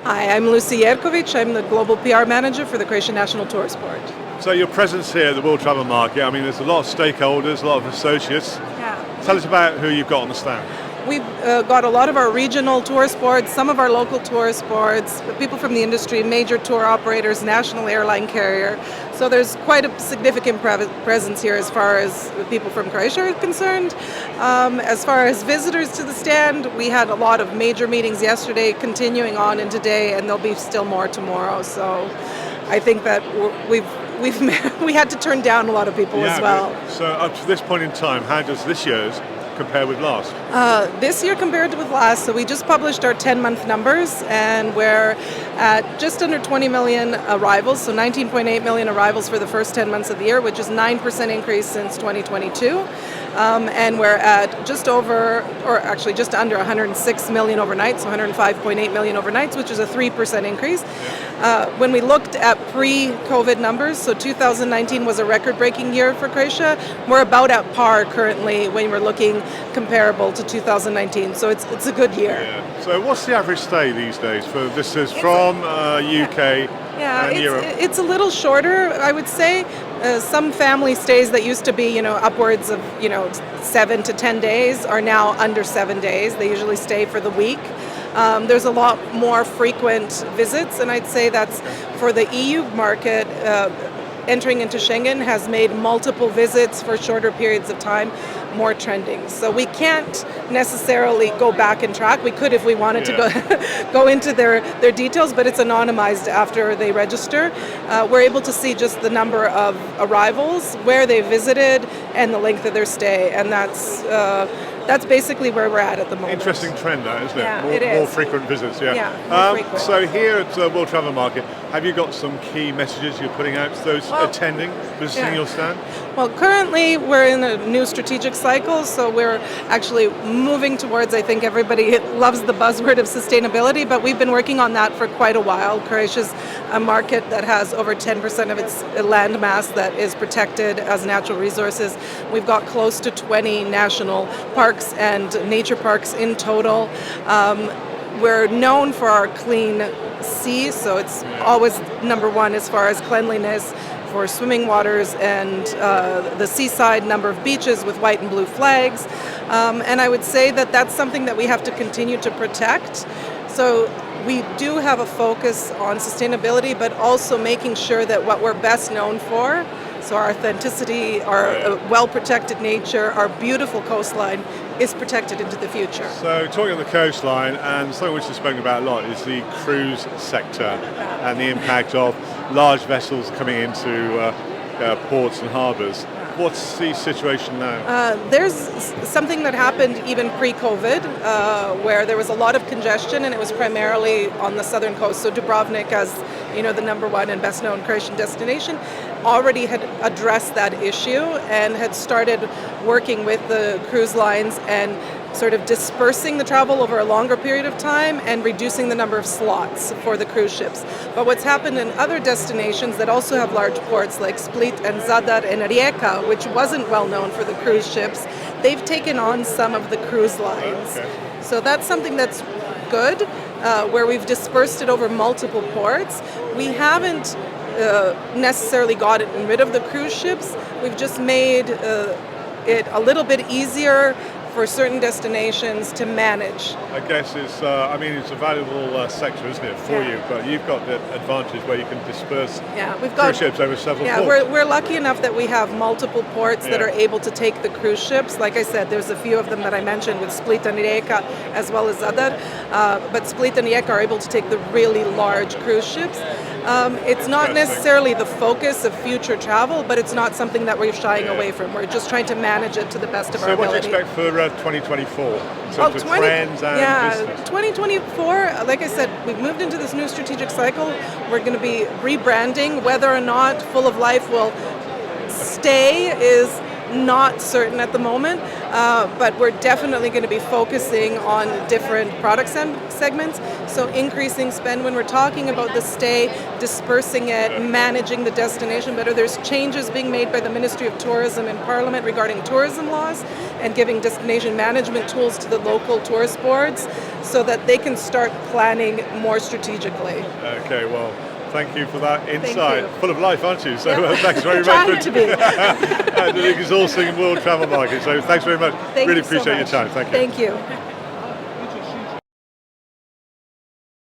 Hi, I'm Luci Jerkovic. I'm the Global PR Manager for the Croatian National Tour Sport. So your presence here at the World Travel Market, I mean, there's a lot of stakeholders, a lot of associates. Yeah. Tell us about who you've got on the stand. We've got a lot of our regional tour sports, some of our local tour sports, people from the industry, major tour operators, national airline carrier. So there's quite a significant presence here as far as people from Croatia are concerned. As far as visitors to the stand, we had a lot of major meetings yesterday, continuing on in today, and there'll be still more tomorrow. So I think that we had to turn down a lot of people as well. So up to this point in time, how does this year's compare with last? This year compared with last, so we just published our 10-month numbers, and we're at just under 20 million arrivals, so 19.8 million arrivals for the first 10 months of the year, which is 9% increase since 2022. And we're at just over, or actually just under 106 million overnights, so 105.8 million overnights, which is a 3% increase. When we looked at pre-COVID numbers, so 2019 was a record-breaking year for Croatia, we're about at par currently when we're looking comparable to 2019, so it's a good year. Yeah. So what's the average stay these days for visitors from UK and Europe? It's a little shorter, I would say. Some family stays that used to be, upwards of, 7 to 10 days are now under 7 days. They usually stay for the week. There's a lot more frequent visits, and I'd say that's for the EU market. Entering into Schengen has made multiple visits for shorter periods of time more trending. So we can't necessarily go back and track. We could if we wanted to go into their details, but it's anonymized after they register. We're able to see just the number of arrivals, where they visited, and the length of their stay, and that's basically where we're at the moment. Interesting trend, that, isn't it? Yeah, More, it is. More frequent visits, Yeah, more frequent. So here at the World Travel Market, have you got some key messages you're putting out to those attending, visiting your stand? Well, currently we're in a new strategic cycle, so we're actually moving towards, I think everybody loves the buzzword of sustainability, but we've been working on that for quite a while. Croatia's a market that has over 10% of its land mass that is protected as natural resources. We've got close to 20 national parks and nature parks in total. We're known for our clean sea, so it's always number one as far as cleanliness, for swimming waters and the seaside number of beaches with white and blue flags. And I would say that that's something that we have to continue to protect. So we do have a focus on sustainability, but also making sure that what we're best known for, so our authenticity, our well-protected nature, our beautiful coastline, is protected into the future. So talking of the coastline, and something which is spoken about a lot is the cruise sector and the impact of large vessels coming into ports and harbours. What's the situation now? There's something that happened even pre-COVID, where there was a lot of congestion, and it was primarily on the southern coast. So Dubrovnik, as the number one and best known Croatian destination, already had addressed that issue and had started working with the cruise lines and sort of dispersing the travel over a longer period of time and reducing the number of slots for the cruise ships. But what's happened in other destinations that also have large ports like Split and Zadar and Rijeka, which wasn't well known for the cruise ships, they've taken on some of the cruise lines. Okay. So that's something that's good, where we've dispersed it over multiple ports. We haven't necessarily gotten rid of the cruise ships. We've just made it a little bit easier for certain destinations to manage. I guess it's a valuable sector, isn't it, for you? But you've got the advantage where you can disperse we've got cruise ships over several ports. We're lucky enough that we have multiple ports that are able to take the cruise ships. Like I said, there's a few of them that I mentioned with Split and Rijeka as well as Zadar. But Split and Rijeka are able to take the really large cruise ships. It's not necessarily the focus of future travel, but it's not something that we're shying away from. We're just trying to manage it to the best of our ability. So what do you expect for 2024 in terms of trends and business? 2024, like I said, we've moved into this new strategic cycle. We're going to be rebranding. Whether or not Full of Life will stay is not certain at the moment, but we're definitely going to be focusing on different product segments. So increasing spend when we're talking about the stay, dispersing it, managing the destination better. There's changes being made by the Ministry of Tourism in Parliament regarding tourism laws and giving destination management tools to the local tourist boards so that they can start planning more strategically. Okay, well, thank you for that Thank insight. you. Full of life, aren't you? So Yep. thanks very much. Trying to be. And an exhausting world travel market. So thanks very much. Thank Really you so appreciate your much. time. Thank you. Thank you.